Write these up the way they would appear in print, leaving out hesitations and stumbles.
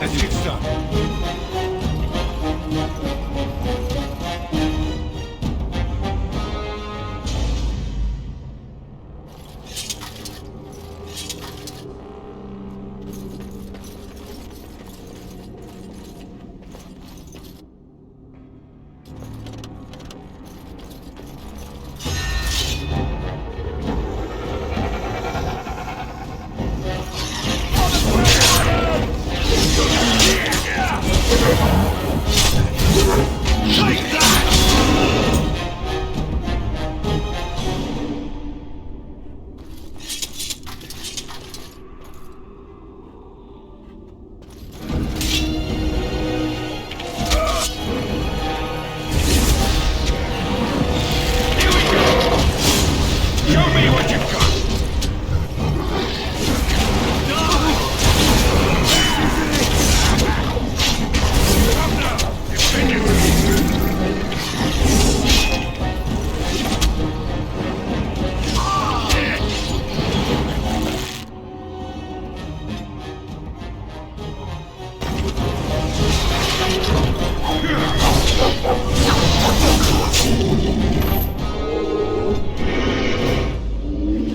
Let's get started.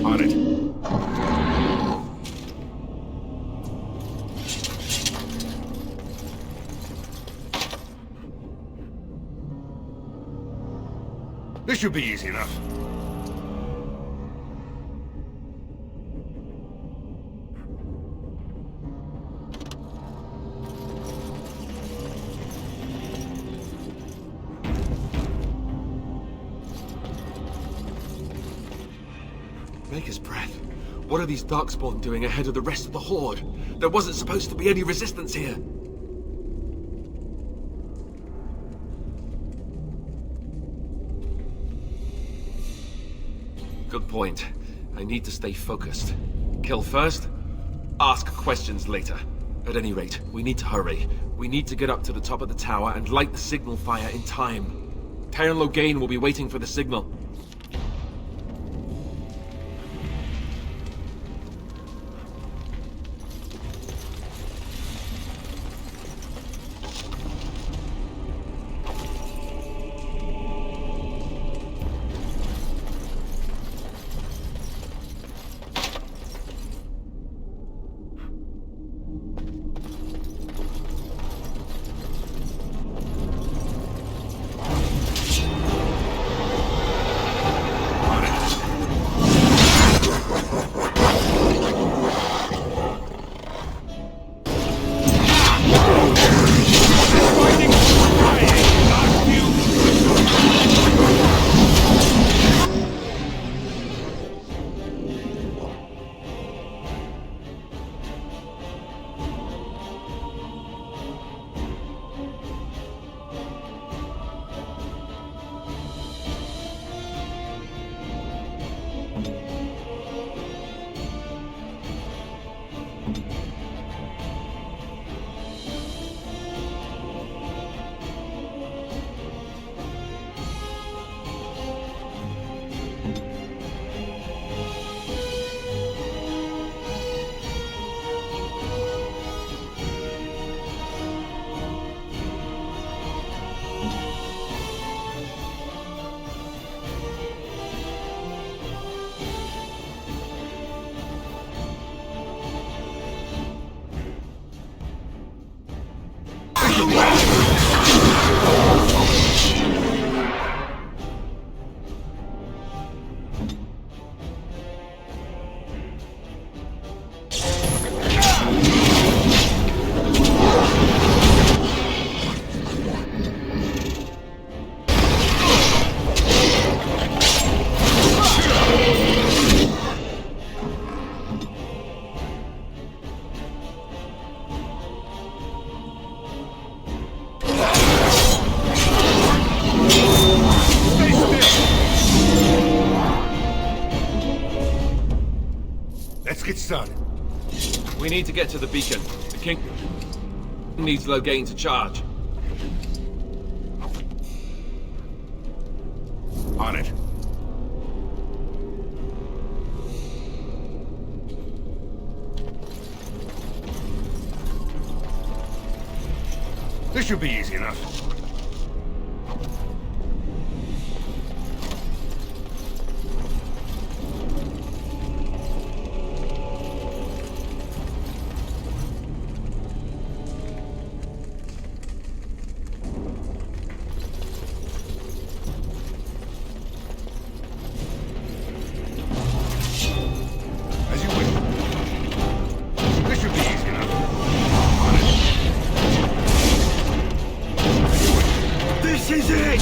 On it. This should be easy enough. Maker's breath. What are these Darkspawn doing ahead of the rest of the Horde? There wasn't supposed to be any resistance here. Good point. I need to stay focused. Kill first, ask questions later. At any rate, we need to hurry. We need to get up to the top of the tower and light the signal fire in time. Terran Logain will be waiting for the signal. Get started. We need to get to the beacon. The King needs Logain to charge. On it. should be easy enough. As you wish. This should be easy enough. On it. As you wish. This is it!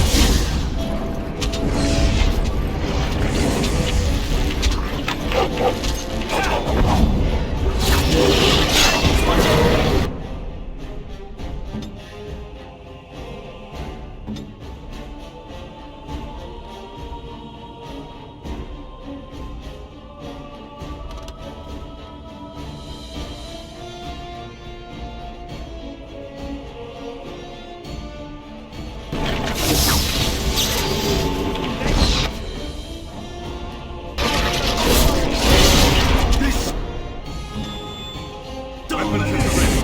Weapons at the ready.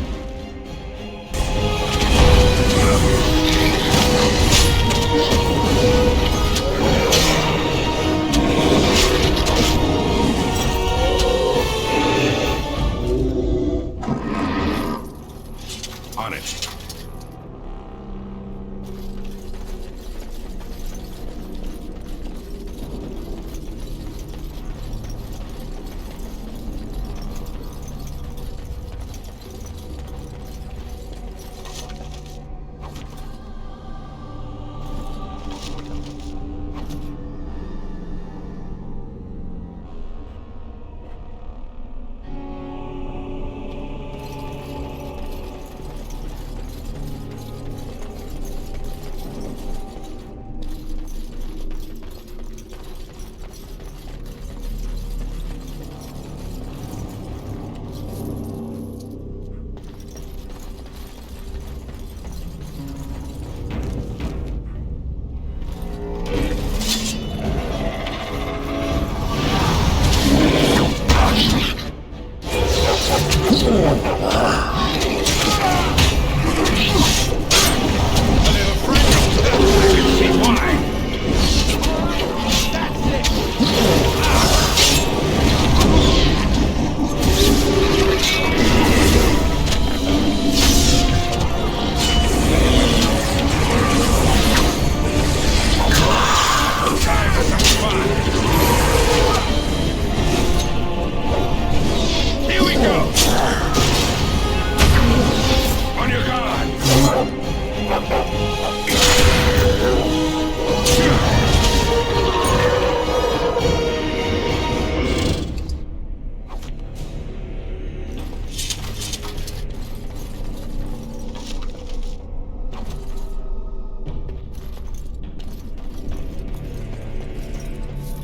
On it.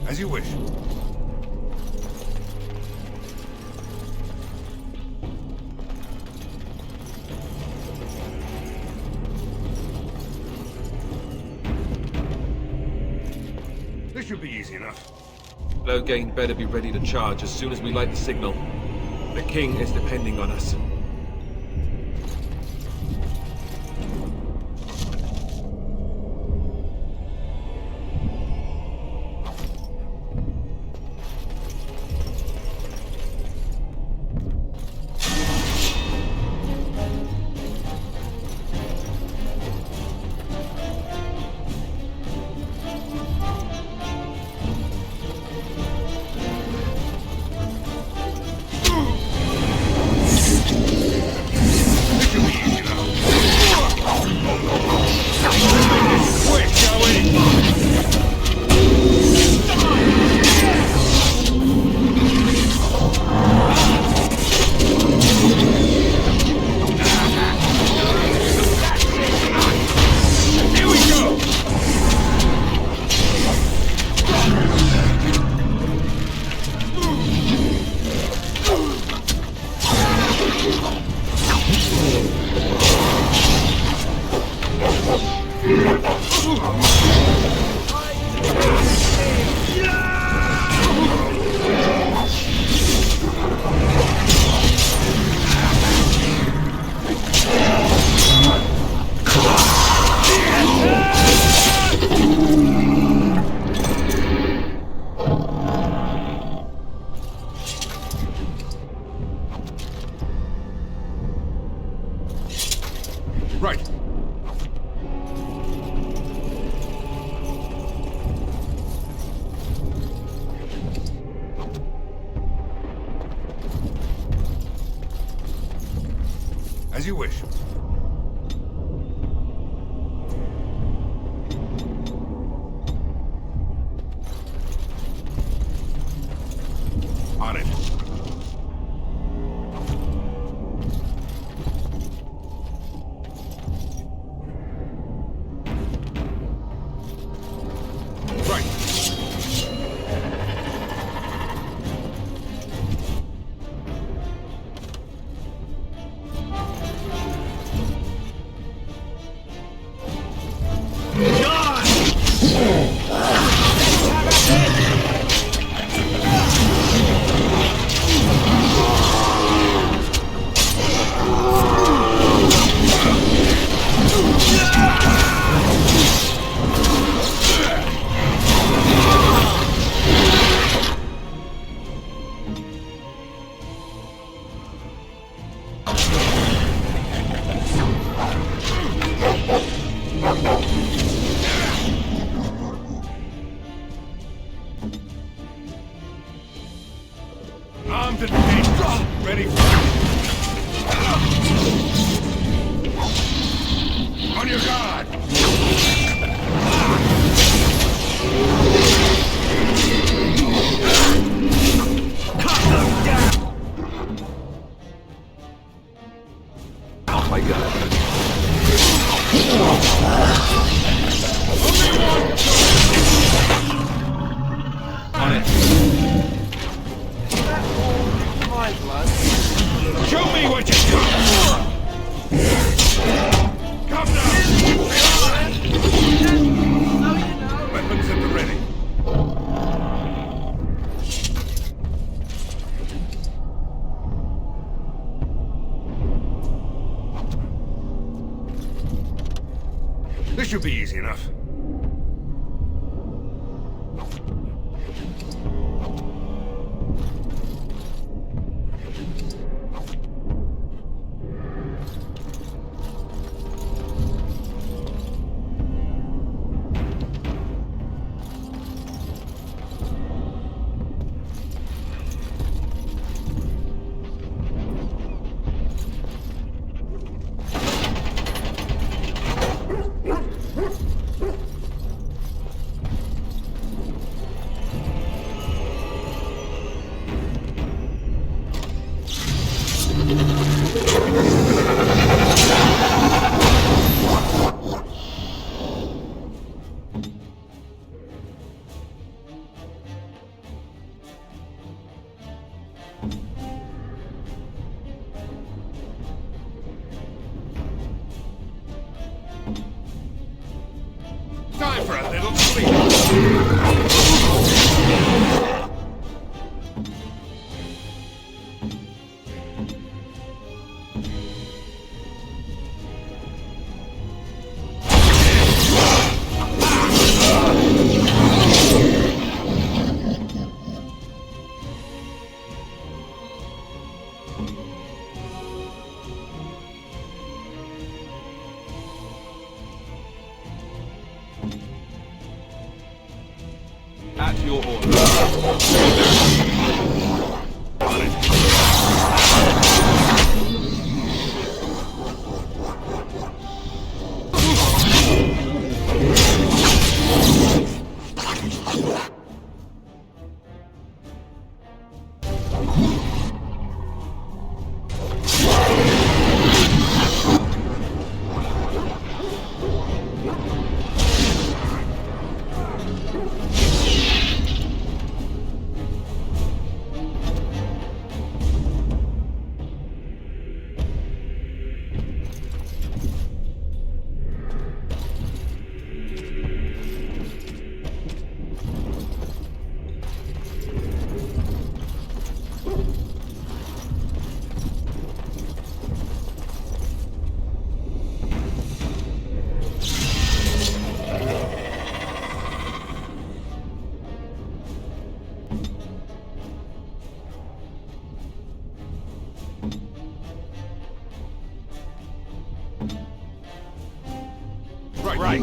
As you wish. This should be easy enough. Loghain better be ready to charge as soon as we light the signal. The king is depending on us. you wish. On it. Right. Armed and dangerous. Ready for on your guard! Oh my god. On it. Show me what you got! Come now! Weapons at the ready. This should be easy enough. Time for a little sleep. At your order. On it. Right.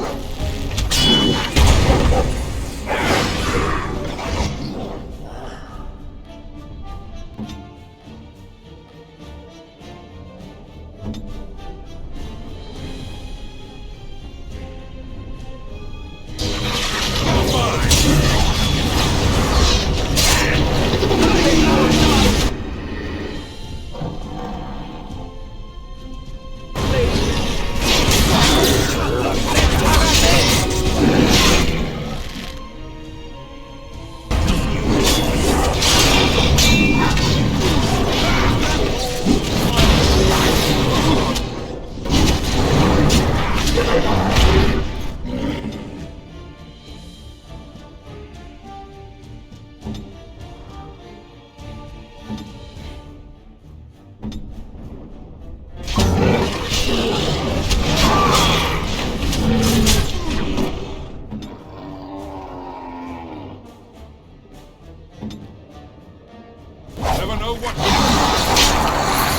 know what happened.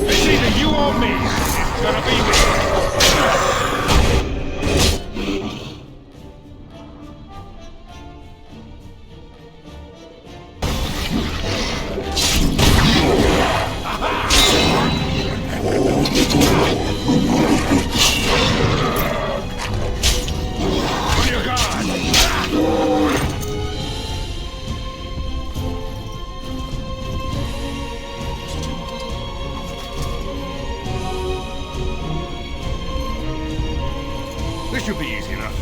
It's either you or me. It's gonna be me. On your guard. This should be easy enough.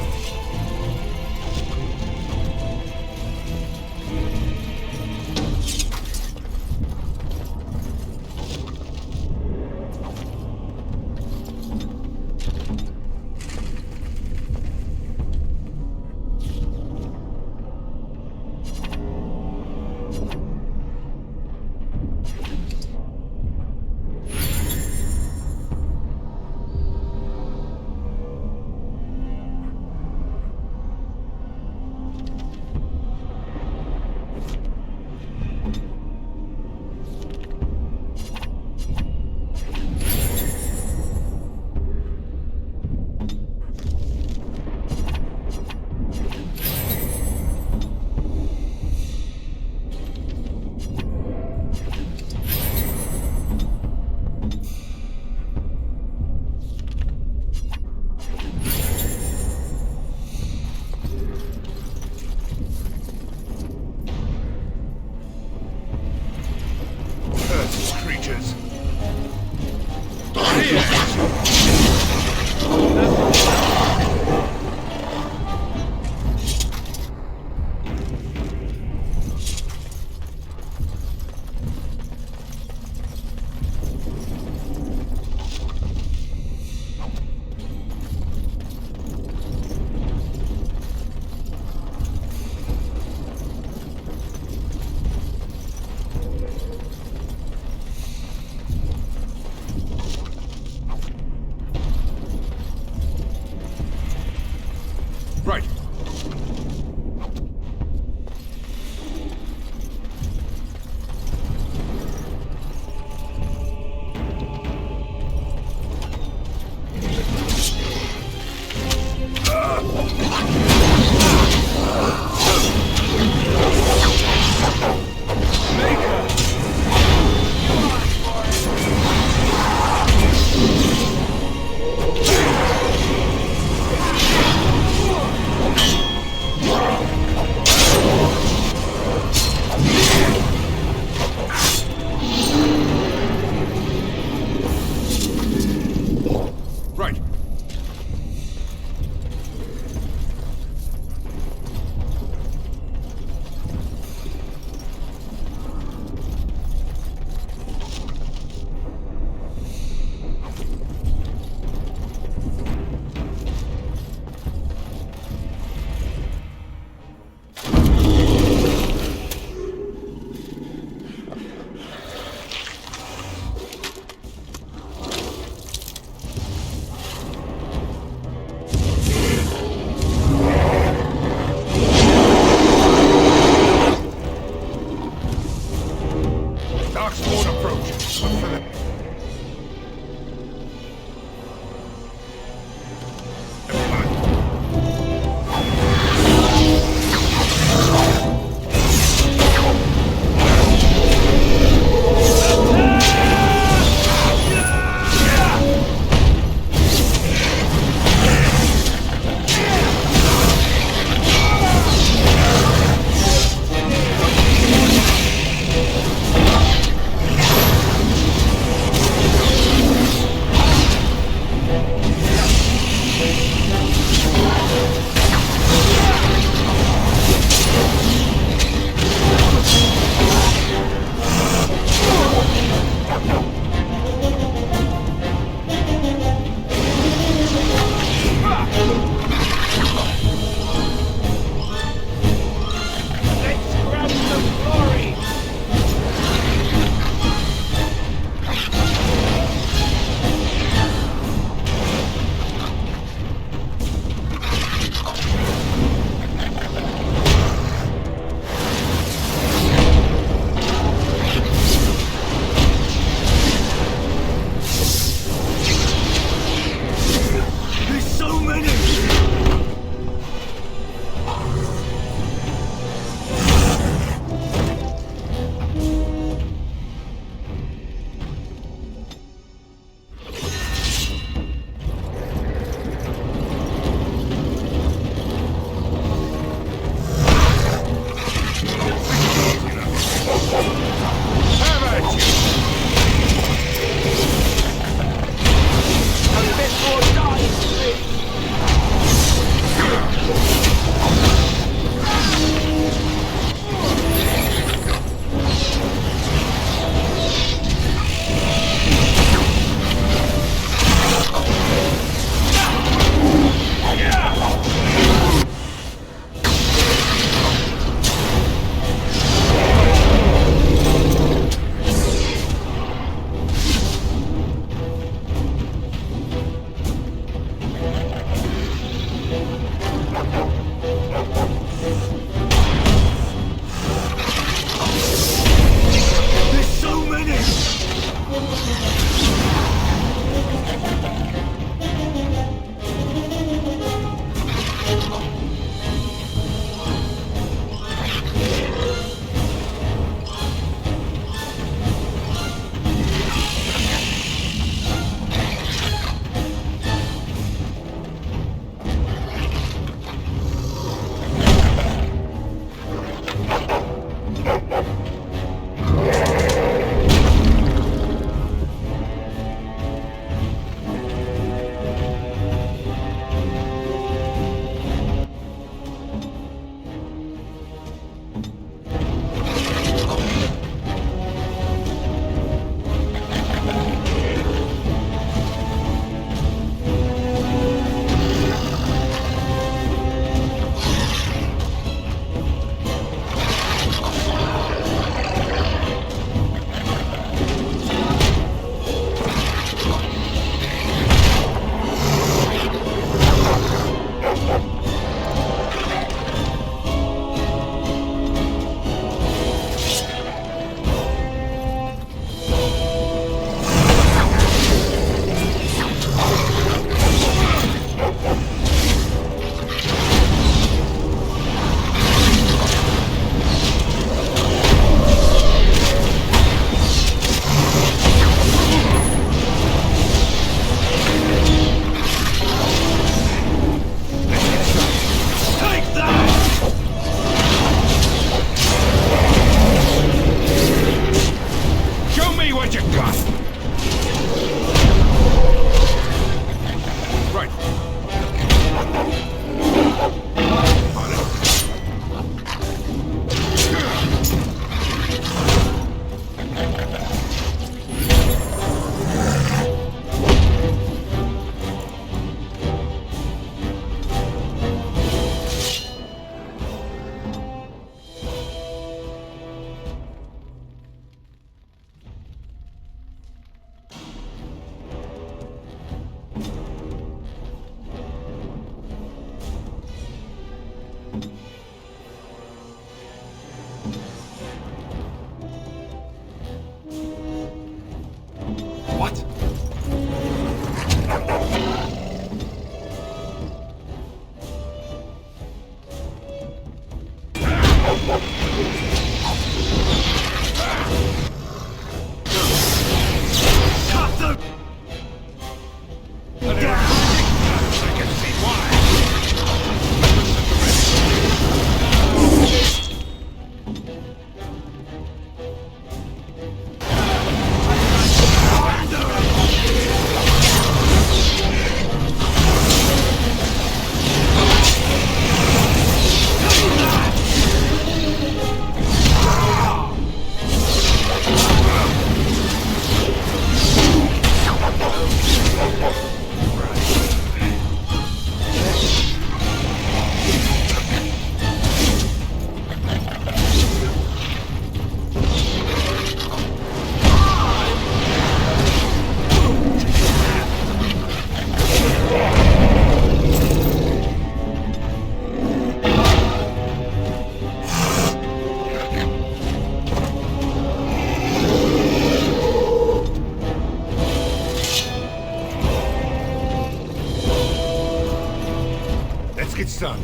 son.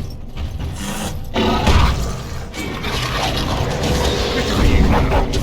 This should be easy enough.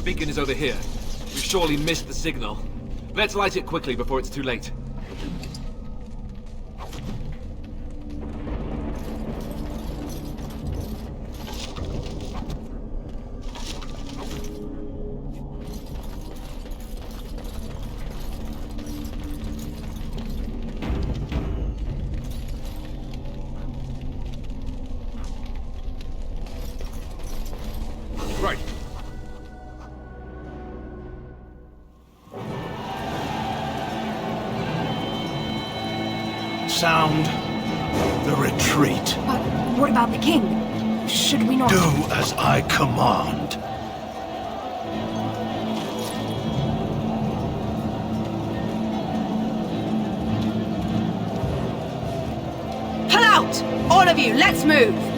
beacon is over here. We've surely missed the signal. Let's light it quickly before it's too late. Right. Sound the retreat. But what about the king? Should we not... Do as I command. Pull out! All of you, let's move!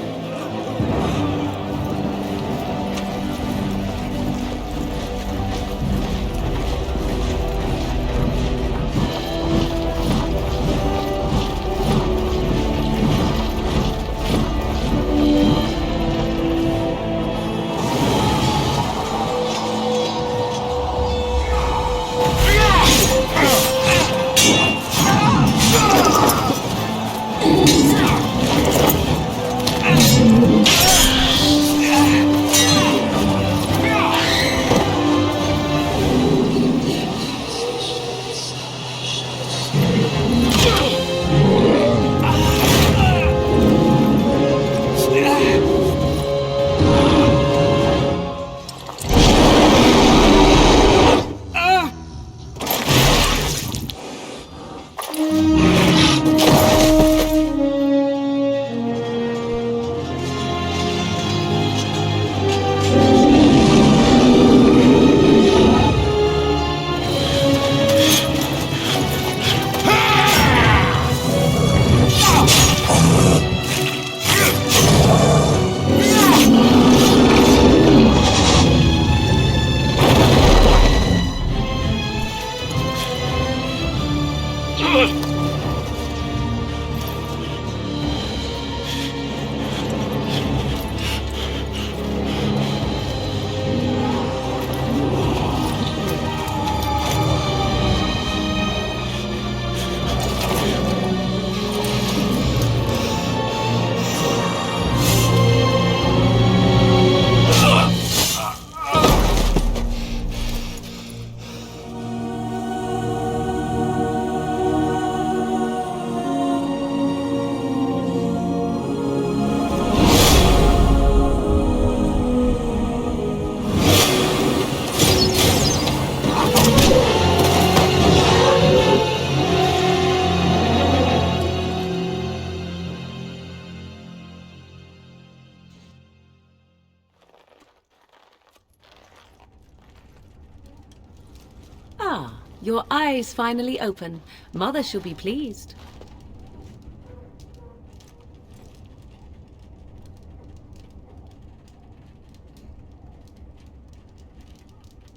Ah, your eyes finally open. Mother shall be pleased.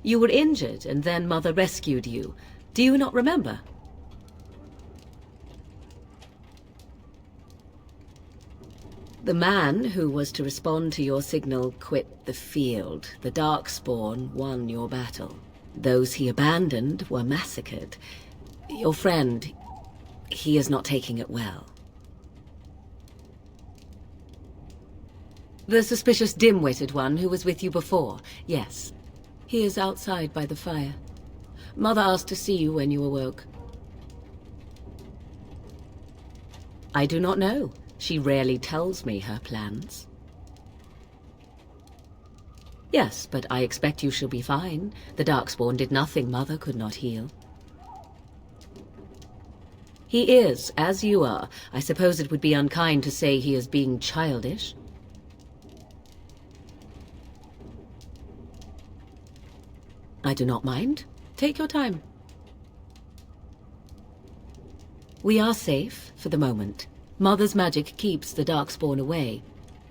You were injured, and then Mother rescued you. Do you not remember? The man who was to respond to your signal quit the field. The Darkspawn won your battle. Those he abandoned were massacred. Your friend, he is not taking it well. The suspicious dim-witted one who was with you before, yes. He is outside by the fire. Mother asked to see you when you awoke. I do not know. She rarely tells me her plans. Yes, but I expect you shall be fine. The Darkspawn did nothing Mother could not heal. He is, as you are. I suppose it would be unkind to say he is being childish. I do not mind. Take your time. We are safe, for the moment. Mother's magic keeps the Darkspawn away.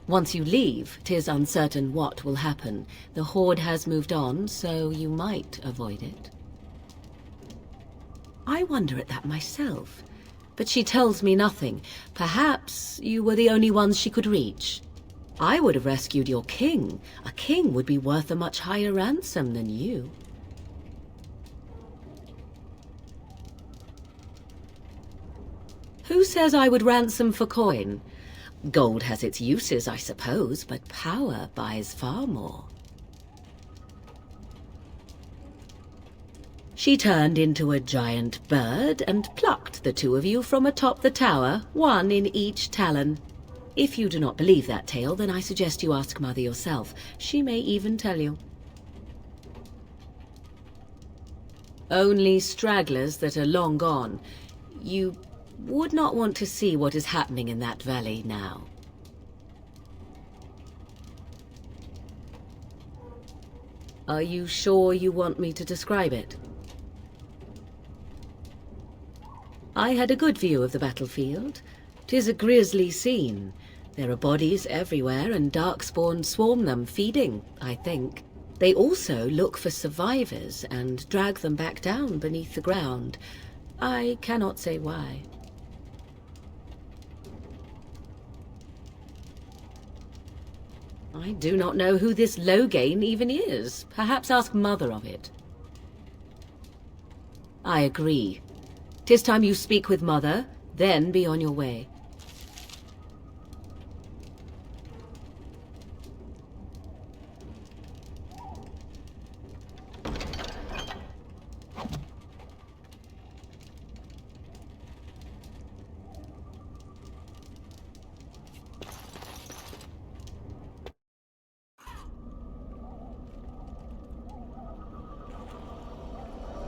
Once you leave, 'tis uncertain what will happen. The Horde has moved on, so you might avoid it. I wonder at that myself, but she tells me nothing. Perhaps you were the only ones she could reach. I would have rescued your king. A king would be worth a much higher ransom than you. Who says I would ransom for coin? Gold has its uses, I suppose, but power buys far more. She turned into a giant bird and plucked the two of you from atop the tower, one in each talon. If you do not believe that tale, then I suggest you ask Mother yourself. She may even tell you. Only stragglers that are long gone. You would not want to see what is happening in that valley now. Are you sure you want me to describe it? I had a good view of the battlefield. 'Tis a grisly scene. There are bodies everywhere, and darkspawn swarm them, feeding, I think. They also look for survivors and drag them back down beneath the ground. I cannot say why. I do not know who this Loghain even is. Perhaps ask Mother of it. I agree. 'Tis time you speak with Mother, then be on your way.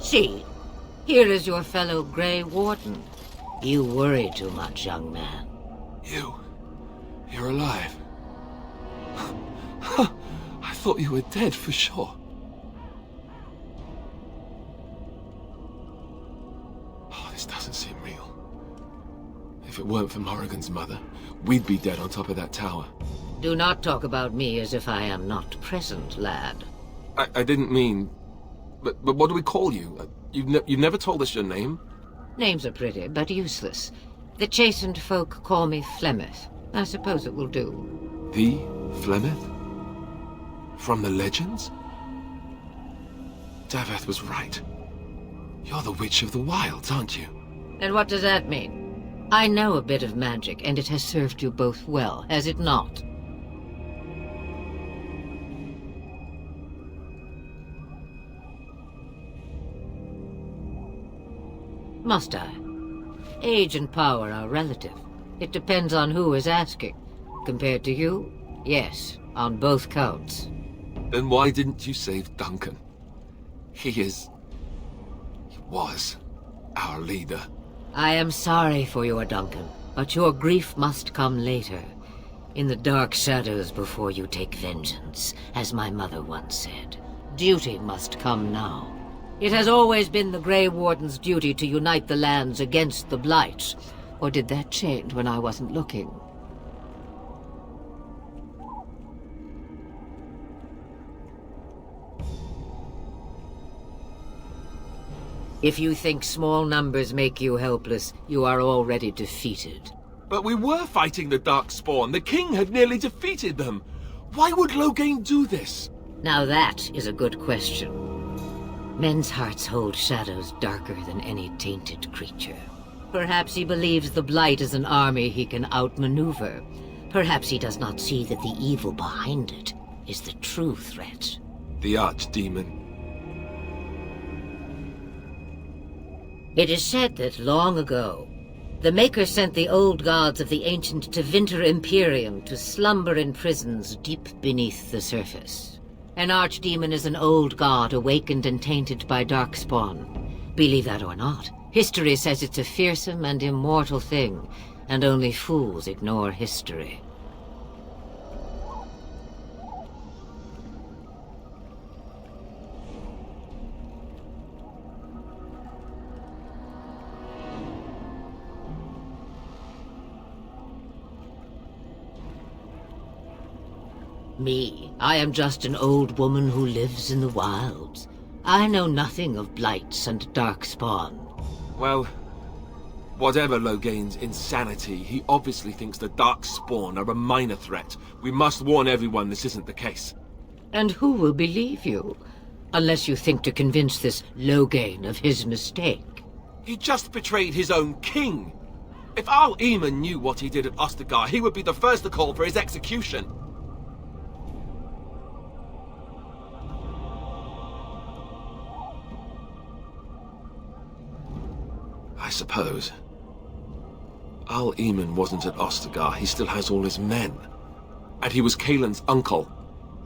See, here is your fellow Grey Warden. You worry too much, young man. You're alive. I thought you were dead for sure. Oh, this doesn't seem real. If it weren't for Morrigan's mother, we'd be dead on top of that tower. Do not talk about me as if I am not present, lad. I didn't mean... But what do we call you? You've never told us your name? Names are pretty, but useless. The chastened folk call me Flemeth. I suppose it will do. The Flemeth? From the legends? Daveth was right. You're the Witch of the Wilds, aren't you? And what does that mean? I know a bit of magic, and it has served you both well, has it not? Must I? Age and power are relative. It depends on who is asking. Compared to you, yes, on both counts. Then why didn't you save Duncan? He was our leader. I am sorry for your Duncan, but your grief must come later. In the dark shadows before you take vengeance, as my mother once said. Duty must come now. It has always been the Grey Warden's duty to unite the lands against the Blight. Or did that change when I wasn't looking? If you think small numbers make you helpless, you are already defeated. But we were fighting the Darkspawn. The king had nearly defeated them. Why would Loghain do this? Now that is a good question. Men's hearts hold shadows darker than any tainted creature. Perhaps he believes the Blight is an army he can outmaneuver. Perhaps he does not see that the evil behind it is the true threat. The Archdemon. It is said that long ago, the Maker sent the old gods of the ancient Tevinter Imperium to slumber in prisons deep beneath the surface. An archdemon is an old god awakened and tainted by Darkspawn. Believe that or not, history says it's a fearsome and immortal thing, and only fools ignore history. Me, I am just an old woman who lives in the wilds. I know nothing of blights and darkspawn. Well, Whatever Loghain's insanity, he obviously thinks the Darkspawn are a minor threat. We must warn everyone this isn't the case. And who will believe you? Unless you think to convince this Loghain of his mistake. He just betrayed his own king. If Al Eamon knew what he did at Ostagar, he would be the first to call for his execution. I suppose. Al Eamon wasn't at Ostagar. He still has all his men. And he was Kaelin's uncle.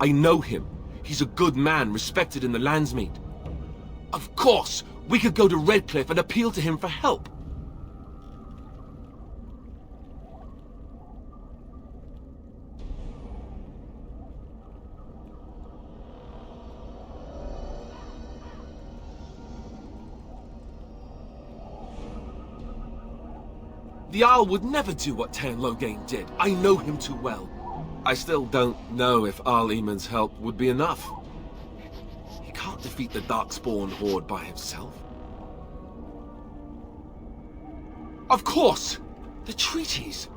I know him. He's a good man, respected in the Landsmeet. Of course, we could go to Redcliffe and appeal to him for help. The Owl would never do what Tairn Loghain did. I know him too well. I still don't know if Al Eamon's help would be enough. He can't defeat the Darkspawn horde by himself. Of course! The treaties!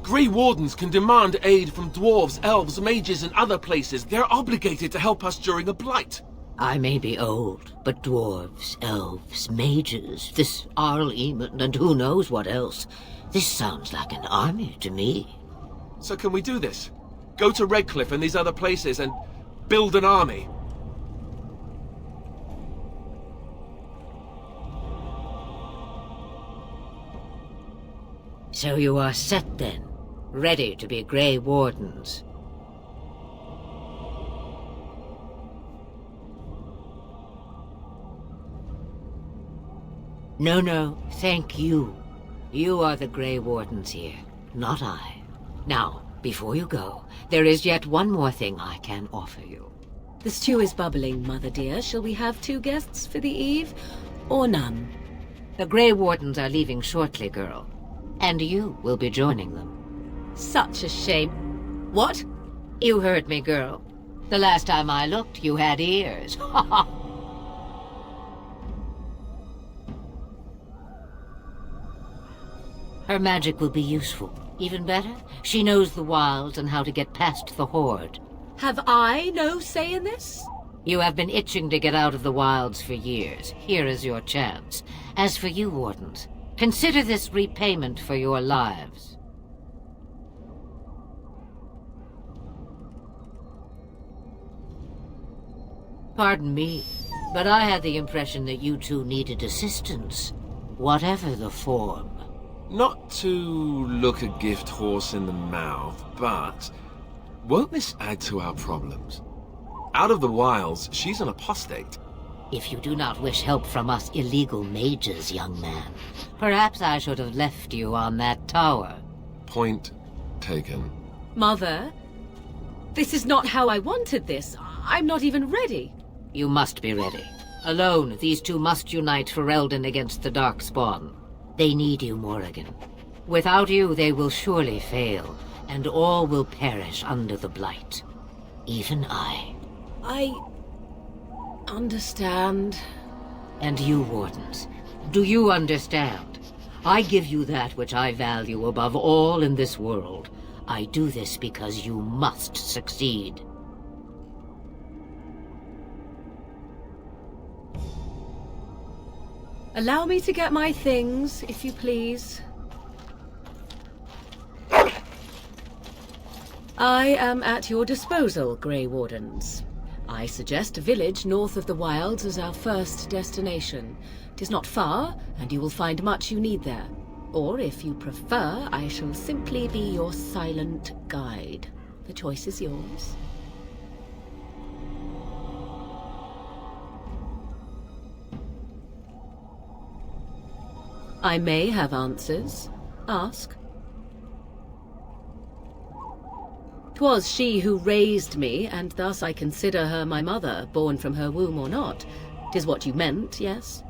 Grey Wardens can demand aid from dwarves, elves, mages, and other places. They're obligated to help us during a blight. I may be old, but dwarves, elves, mages, this Arl Eamon, and who knows what else. This sounds like an army to me. So can we do this? Go to Redcliffe and these other places and build an army? So you are set then, ready to be Grey Wardens. No, thank you. You are the Grey Wardens here, not I. Now, before you go, there is yet one more thing I can offer you. The stew is bubbling, Mother dear. Shall we have 2 guests for the eve, or none? The Grey Wardens are leaving shortly, girl. And you will be joining them. Such a shame. What? You heard me, girl. The last time I looked, you had ears. Ha ha! Her magic will be useful. Even better, she knows the wilds and how to get past the Horde. Have I no say in this? You have been itching to get out of the wilds for years. Here is your chance. As for you, Wardens, consider this repayment for your lives. Pardon me, but I had the impression that you two needed assistance, whatever the form. Not to look a gift horse in the mouth, but won't this add to our problems? Out of the wilds, she's an apostate. If you do not wish help from us illegal mages, young man, perhaps I should have left you on that tower. Point taken. Mother, this is not how I wanted this. I'm not even ready. You must be ready. Alone, these two must unite for Eldon against the Darkspawn. They need you, Morrigan. Without you, they will surely fail, and all will perish under the Blight. Even I. I understand. And you, Wardens, do you understand? I give you that which I value above all in this world. I do this because you must succeed. Allow me to get my things, if you please. I am at your disposal, Grey Wardens. I suggest a village north of the wilds as our first destination. It is not far, and you will find much you need there. Or, if you prefer, I shall simply be your silent guide. The choice is yours. I may have answers. Ask. 'Twas she who raised me, and thus I consider her my mother, born from her womb or not. 'Tis what you meant, yes?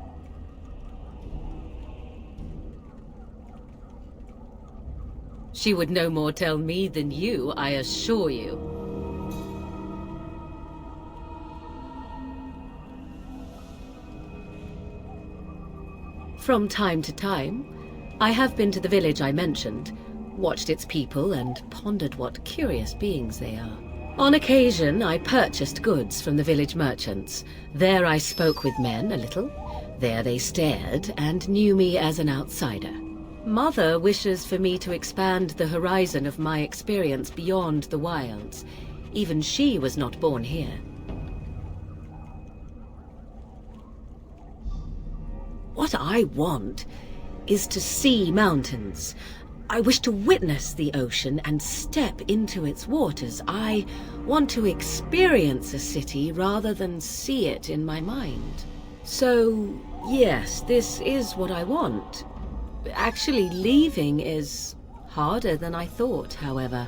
She would no more tell me than you, I assure you. From time to time, I have been to the village I mentioned, watched its people, and pondered what curious beings they are. On occasion, I purchased goods from the village merchants. There I spoke with men a little. There they stared and knew me as an outsider. Mother wishes for me to expand the horizon of my experience beyond the wilds. Even she was not born here. What I want is to see mountains. I wish to witness the ocean and step into its waters. I want to experience a city rather than see it in my mind. So, yes, this is what I want. Actually, leaving is harder than I thought, however.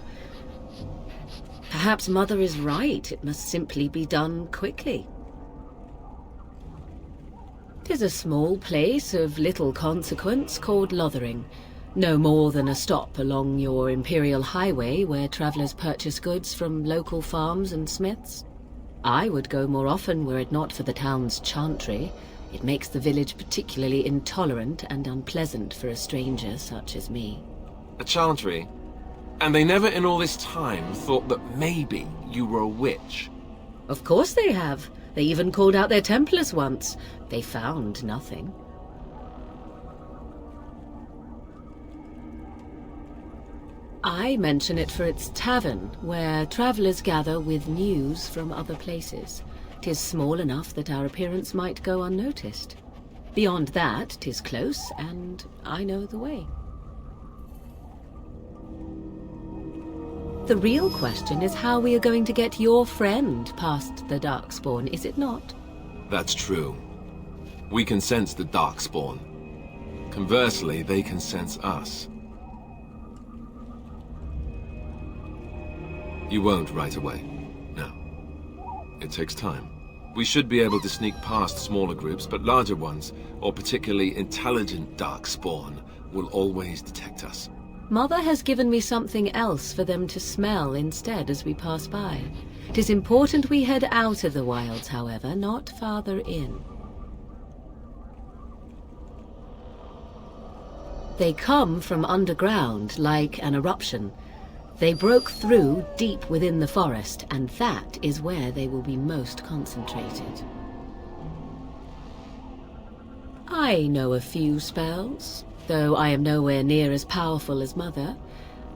Perhaps Mother is right. It must simply be done quickly. 'Tis a small place of little consequence called Lothering. No more than a stop along your Imperial Highway where travelers purchase goods from local farms and smiths. I would go more often were it not for the town's chantry. It makes the village particularly intolerant and unpleasant for a stranger such as me. A chantry? And they never in all this time thought that maybe you were a witch? Of course they have. They even called out their Templars once. They found nothing. I mention it for its tavern, where travelers gather with news from other places. 'Tis small enough that our appearance might go unnoticed. Beyond that, 'tis close, and I know the way. The real question is how we are going to get your friend past the Darkspawn, is it not? That's true. We can sense the Darkspawn. Conversely, they can sense us. You won't right away. No. It takes time. We should be able to sneak past smaller groups, but larger ones, or particularly intelligent Darkspawn, will always detect us. Mother has given me something else for them to smell instead as we pass by. 'Tis important we head out of the wilds, however, not farther in. They come from underground, like an eruption. They broke through deep within the forest, and that is where they will be most concentrated. I know a few spells, though I am nowhere near as powerful as Mother.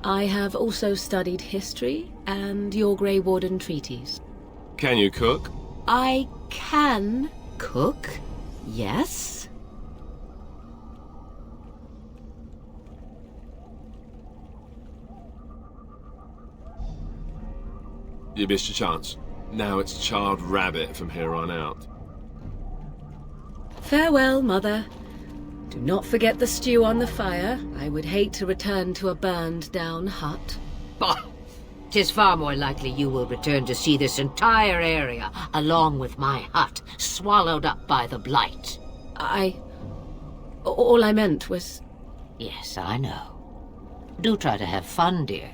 I have also studied history and your Grey Warden treaties. Can you cook? I can cook, yes. You missed your chance. Now it's charred rabbit from here on out. Farewell, Mother. Do not forget the stew on the fire. I would hate to return to a burned-down hut. Bah! 'Tis far more likely you will return to see this entire area, along with my hut, swallowed up by the blight. All I meant was... Yes, I know. Do try to have fun, dear.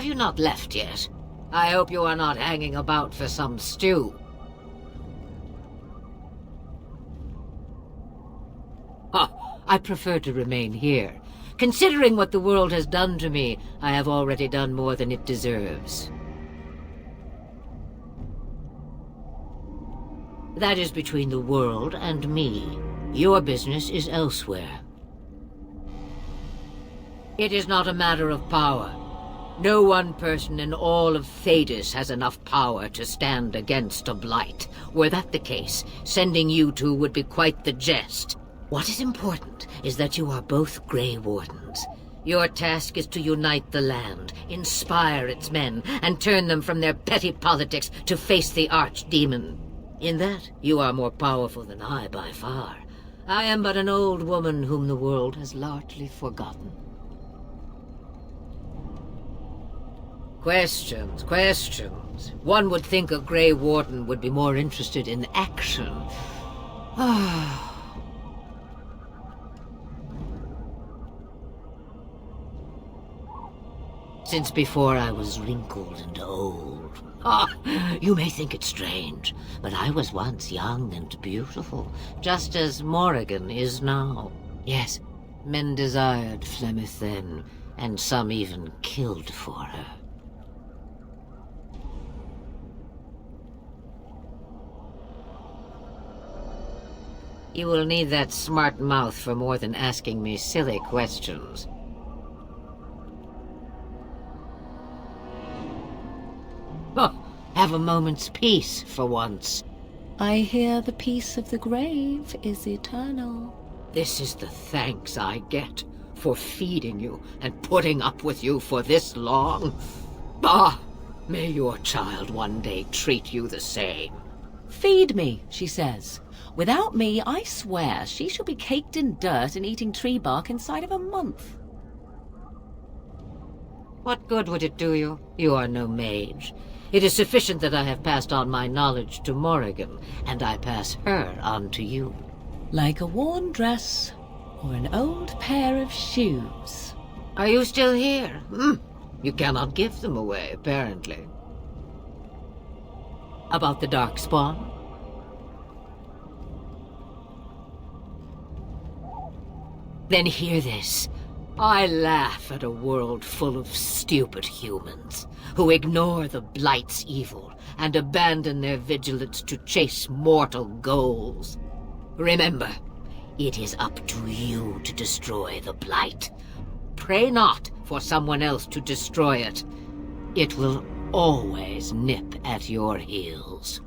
Have you not left yet? I hope you are not hanging about for some stew. Huh, I prefer to remain here. Considering what the world has done to me, I have already done more than it deserves. That is between the world and me. Your business is elsewhere. It is not a matter of power. No one person in all of Thedas has enough power to stand against a blight. Were that the case, sending you two would be quite the jest. What is important is that you are both Grey Wardens. Your task is to unite the land, inspire its men, and turn them from their petty politics to face the archdemon. In that, you are more powerful than I by far. I am but an old woman whom the world has largely forgotten. Questions, questions. One would think a Grey Warden would be more interested in action. Since before I was wrinkled and old. You may think it strange, but I was once young and beautiful, just as Morrigan is now. Yes, men desired Flemeth then, and some even killed for her. You will need that smart mouth for more than asking me silly questions. Have a moment's peace for once. I hear the peace of the grave is eternal. This is the thanks I get for feeding you and putting up with you for this long. Bah! May your child one day treat you the same. Feed me, she says. Without me, I swear, she shall be caked in dirt and eating tree bark inside of a month. What good would it do you? You are no mage. It is sufficient that I have passed on my knowledge to Morrigan, and I pass her on to you. Like a worn dress or an old pair of shoes. Are you still here? You cannot give them away, apparently. About the Darkspawn? Then hear this. I laugh at a world full of stupid humans who ignore the Blight's evil and abandon their vigilance to chase mortal goals. Remember, it is up to you to destroy the Blight. Pray not for someone else to destroy it. It will always nip at your heels.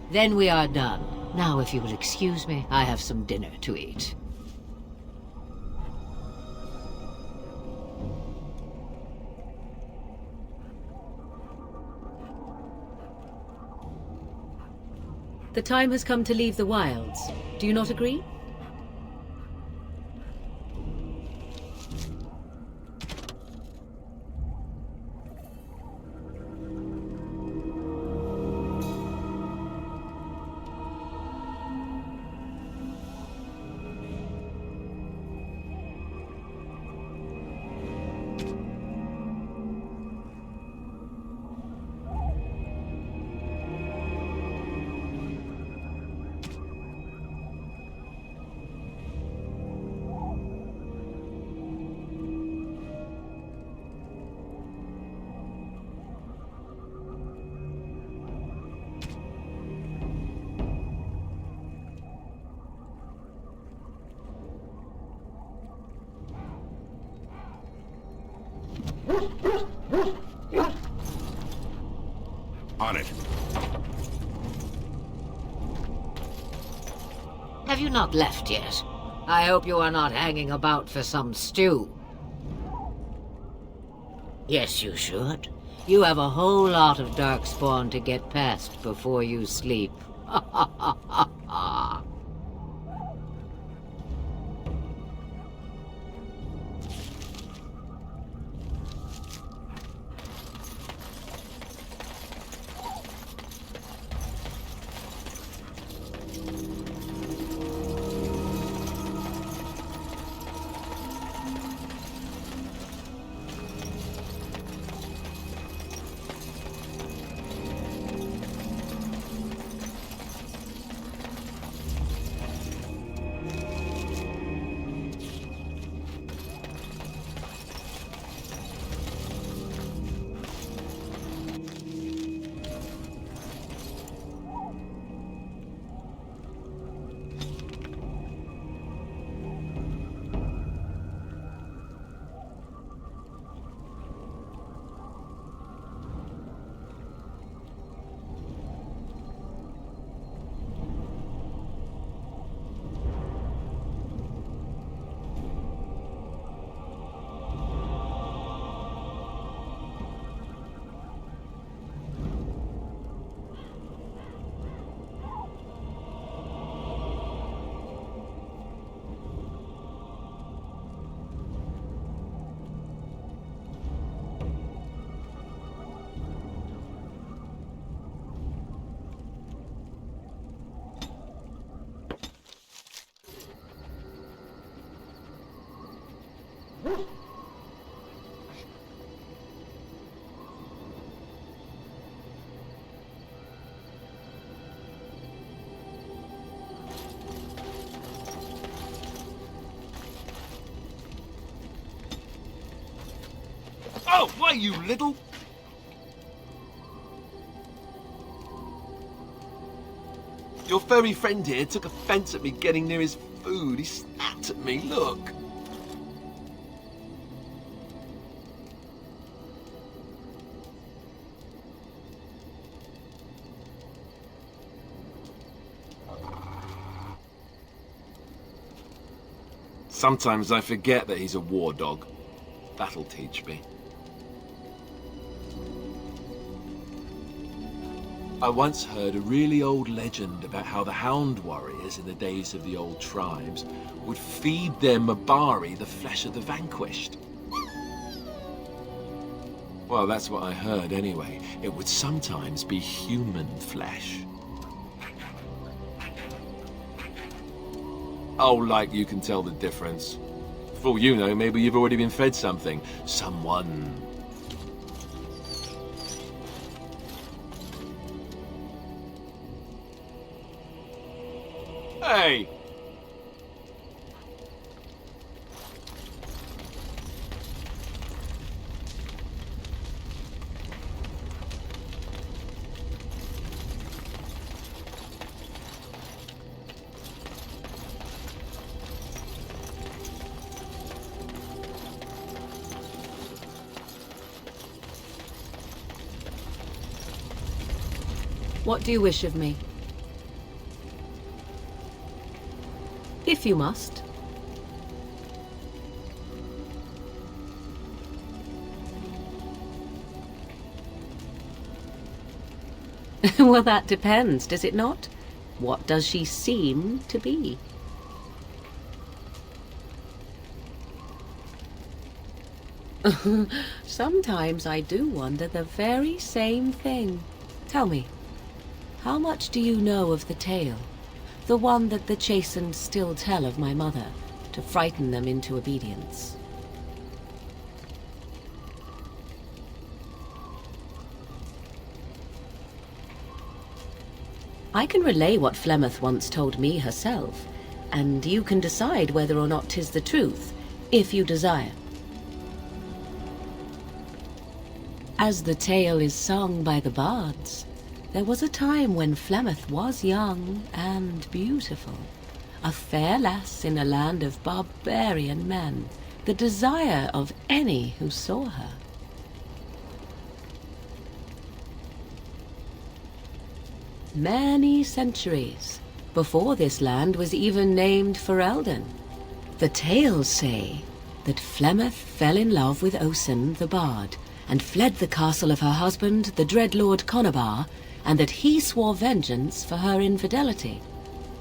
Then we are done. Now, if you will excuse me, I have some dinner to eat. The time has come to leave the wilds. Do you not agree? On it. Have you not left yet? I hope you are not hanging about for some stew. Yes, you should. You have a whole lot of Darkspawn to get past before you sleep. Oh, why, you little... Your furry friend here took offense at me getting near his food. He snapped at me, look. Sometimes I forget that he's a war dog. That'll teach me. I once heard a really old legend about how the Hound warriors in the days of the old tribes would feed their Mabari the flesh of the vanquished. Well, that's what I heard anyway. It would sometimes be human flesh. Oh, like you can tell the difference. For all you know, maybe you've already been fed something. Someone. Hey! What do you wish of me? If you must. Well, that depends, does it not? What does she seem to be? Sometimes I do wonder the very same thing. Tell me, how much do you know of the tale? The one that the chastened still tell of my mother, to frighten them into obedience. I can relay what Flemeth once told me herself, and you can decide whether or not 'tis the truth, if you desire. As the tale is sung by the bards, there was a time when Flemeth was young and beautiful, a fair lass in a land of barbarian men, the desire of any who saw her. Many centuries before this land was even named Ferelden, the tales say that Flemeth fell in love with Osen the bard, and fled the castle of her husband, the dread Lord Conabar, and that he swore vengeance for her infidelity.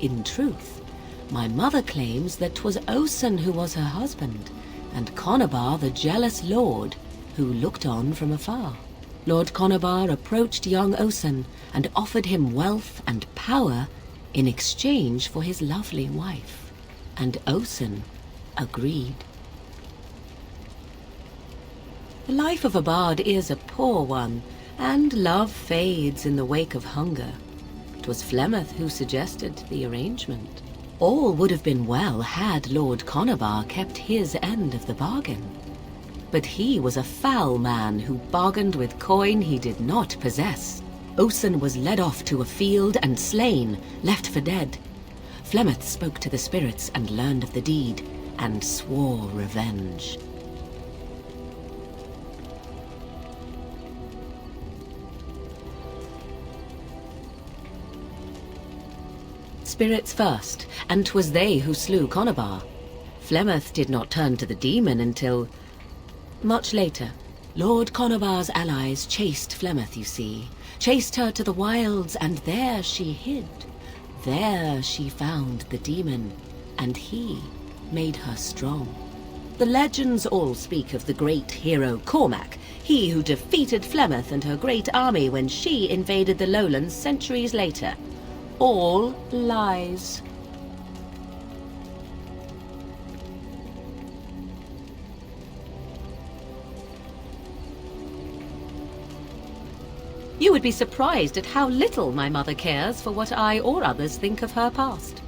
In truth, my mother claims that 'twas Osen who was her husband, and Conabar the jealous lord who looked on from afar. Lord Conabar approached young Osen and offered him wealth and power in exchange for his lovely wife, and Osen agreed. The life of a bard is a poor one, and love fades in the wake of hunger. 'Twas Flemeth who suggested the arrangement. All would have been well had Lord Conabar kept his end of the bargain. But he was a foul man who bargained with coin he did not possess. Osen was led off to a field and slain, left for dead. Flemeth spoke to the spirits and learned of the deed, and swore revenge. Spirits first, and 'twas they who slew Conabar. Flemeth did not turn to the demon until much later. Lord Conabar's allies chased Flemeth, you see, chased her to the wilds, and there she hid. There she found the demon, and he made her strong. The legends all speak of the great hero Cormac, he who defeated Flemeth and her great army when she invaded the lowlands centuries later. All lies. You would be surprised at how little my mother cares for what I or others think of her past.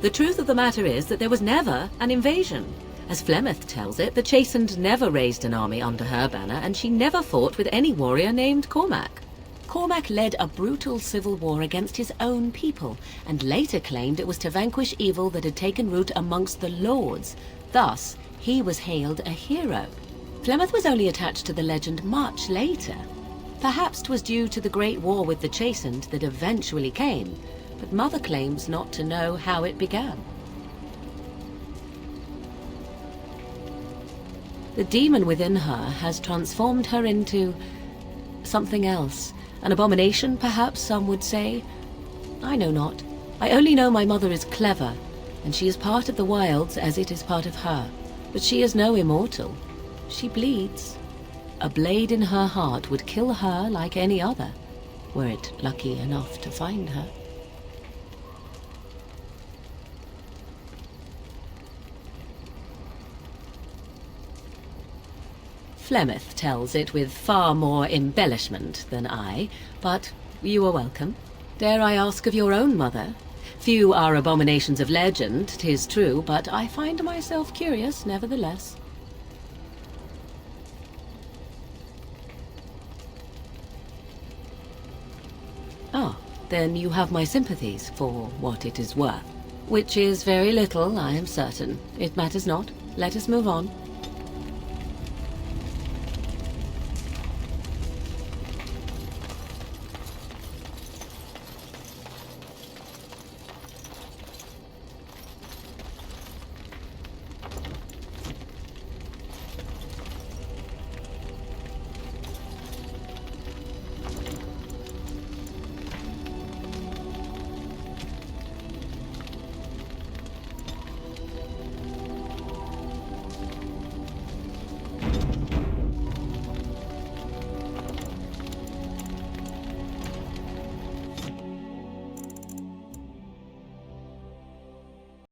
The truth of the matter is that there was never an invasion. As Flemeth tells it, the Chastened never raised an army under her banner, and she never fought with any warrior named Cormac. Cormac led a brutal civil war against his own people, and later claimed it was to vanquish evil that had taken root amongst the lords. Thus, he was hailed a hero. Flemeth was only attached to the legend much later. Perhaps 'twas due to the great war with the Chastened that eventually came, but Mother claims not to know how it began. The demon within her has transformed her into something else. An abomination, perhaps some would say. I know not. I only know my mother is clever, and she is part of the wilds as it is part of her. But she is no immortal. She bleeds. A blade in her heart would kill her like any other, were it lucky enough to find her. Flemeth tells it with far more embellishment than I, but you are welcome. Dare I ask of your own mother? Few are abominations of legend, 'tis true, but I find myself curious nevertheless. Ah, then you have my sympathies for what it is worth. Which is very little, I am certain. It matters not. Let us move on.